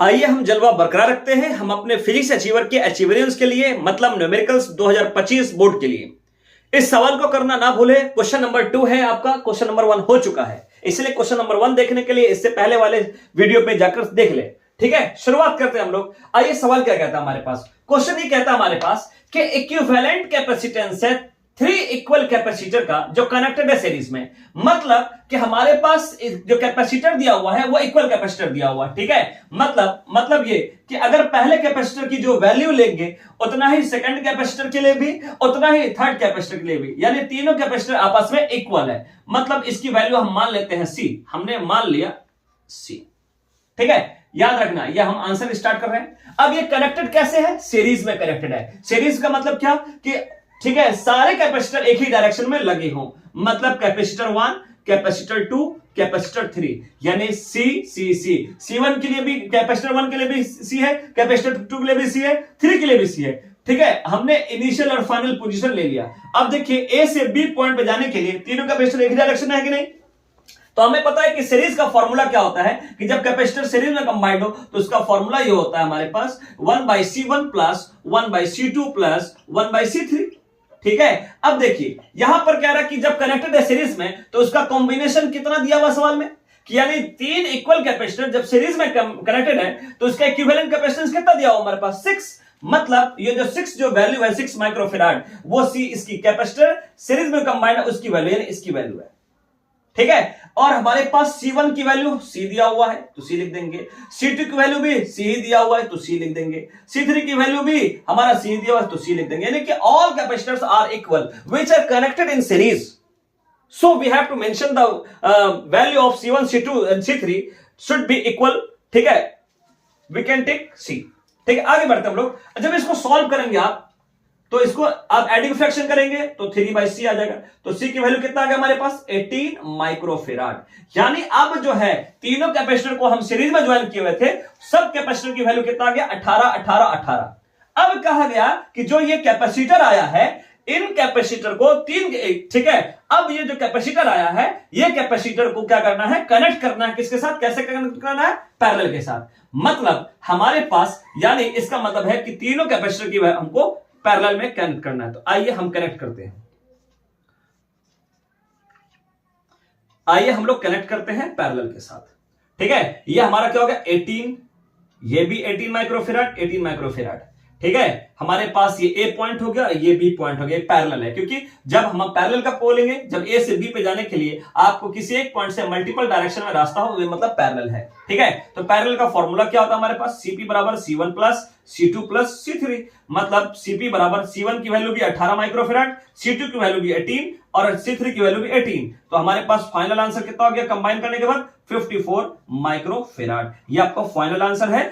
आइए हम जलवा बरकरार रखते हैं हम अपने फिजिक्स अचीवर के अचीवरेंस के लिए, मतलब न्यूमेरिकल्स 2025 बोर्ड के लिए। इस सवाल को करना ना भूले। क्वेश्चन नंबर 2 है आपका, क्वेश्चन नंबर 1 हो चुका है, इसलिए क्वेश्चन नंबर 1 देखने के लिए इससे पहले वाले वीडियो पे जाकर देख ले। ठीक है, शुरुआत करते हैं हम लोग। आइए सवाल क्या कहता है हमारे पास। क्वेश्चन ये कहता है हमारे पास कि इक्विवेलेंट कैपेसिटेंस है 3 इक्वल कैपेसिटर का जो कनेक्टेड है सीरीज में। मतलब कि हमारे पास जो कैपेसिटर दिया हुआ है वो इक्वल कैपेसिटर दिया हुआ है। ठीक है, मतलब ये कि अगर पहले कैपेसिटर की जो वैल्यू लेंगे उतना ही सेकंड कैपेसिटर के लिए भी, उतना ही थर्ड कैपेसिटर के लिए भी, यानी तीनों कैपेसिटर आपस में इक्वल है। मतलब इसकी वैल्यू हम मान लेते हैं C। हमने मान लिया C। ठीक है, याद रखना, यह हम आंसर स्टार्ट कर रहे हैं। अब ये कनेक्टेड कैसे है? सीरीज में कनेक्टेड है। सीरीज का मतलब क्या कि ठीक है, सारे कैपेसिटर एक ही डायरेक्शन में लगे हों। मतलब कैपेसिटर 1, कैपेसिटर 2, कैपेसिटर 3, यानी C1 के लिए भी, कैपेसिटर 1 के लिए भी C है, कैपेसिटर 2 के लिए भी C है, 3 के लिए भी C है। ठीक है, हमने इनिशियल और फाइनल पोजीशन ले लिया। अब देखिए A से B पॉइंट पे जाने के लिए तीनों कैपेसिटर एक ही डायरेक्शन में है कि नहीं? तो हमें पता है कि सीरीज का फॉर्मूला क्या होता है कि जब कैपेसिटर सीरीज में कंबाइंड हो तो उसका फॉर्मूला ये होता है हमारे पास 1/C1 plus 1/C2 plus 1/C3। ठीक है, अब देखिए यहां पर कह रहा है कि जब कनेक्टेड है सीरीज में तो उसका कॉम्बिनेशन कितना दिया हुआ सवाल में, कि यानी 3 इक्वल कैपेसिटर जब सीरीज में कनेक्टेड है तो उसका इक्विवेलेंट कैपेसिटेंस कितना दिया हुआ हमारे पास 6। मतलब ये जो 6 जो वैल्यू है 6 माइक्रोफैराड, वो C इसकी कैपेसिटर सीरीज में कंबाइंड है उसकी वैल्यू, यानी इसकी वैल्यू है। ठीक है, और हमारे पास C1 की वैल्यू C दिया हुआ है तो C लिख देंगे, C2 की वैल्यू भी C दिया हुआ है तो C लिख देंगे, C3 की वैल्यू भी हमारा C दिया हुआ है तो C लिख देंगे। यानी कि all capacitors are equal which are connected in series, so we have to mention the value of C1, C2 and C3 should be equal. ठीक है, वी कैन टेक C। ठीक है, आगे बढ़ते हम लोग। जब इसको सॉल्व करेंगे आप तो इसको आप एडिंग फ्रैक्शन करेंगे तो 3/C आ जाएगा। तो C की वैल्यू कितना आ गया हमारे पास 18 माइक्रोफैराड। यानी अब जो है तीनों कैपेसिटर को हम सीरीज में ज्वाइन किए हुए थे, सब कैपेसिटर की वैल्यू कितना आ गया 18 18 18। अब कहा गया कि जो ये कैपेसिटर आया है इन कैपेसिटर को ठीक है, अब ये जो कैपेसिटर आया है ये कैपेसिटर को क्या करना है, कनेक्ट करना है। किसके साथ, कैसे कनेक्ट करना है? पैरेलल के साथ। मतलब हमारे पास, यानी इसका मतलब है कि तीनों कैपेसिटर की हमको पैरेलल में कनेक्ट करना है। तो आइए हम कनेक्ट करते हैं। आइए हम लोग कनेक्ट करते हैं पैरेलल के साथ। ठीक है, ये हमारा क्या हो गया 18, ये भी 18 माइक्रोफैराड 18 माइक्रोफैराड। ठीक है, हमारे पास ये A पॉइंट हो गया, ये B पॉइंट हो गया, पैरेलल है। क्योंकि जब हम पैरेलल का बोलेंगे, जब A से B पे जाने के लिए आपको किसी एक पॉइंट से मल्टीपल डायरेक्शन में रास्ता हो, ये मतलब पैरेलल है। ठीक है, तो पैरेलल का फॉर्मूला क्या होता है हमारे पास, CP बराबर C1 plus C2 plus C3। मतलब CP बराबर C1 की वैल्यू भी 18 माइक्रोफैराड, C2 की वैल्यू भी 18 और C3 की वैल्यू भी 18। तो हमारे पास फाइनल आंसर कितना हो गया कंबाइन करने के बाद 54 माइक्रोफैराड। ये आपका फाइनल आंसर है।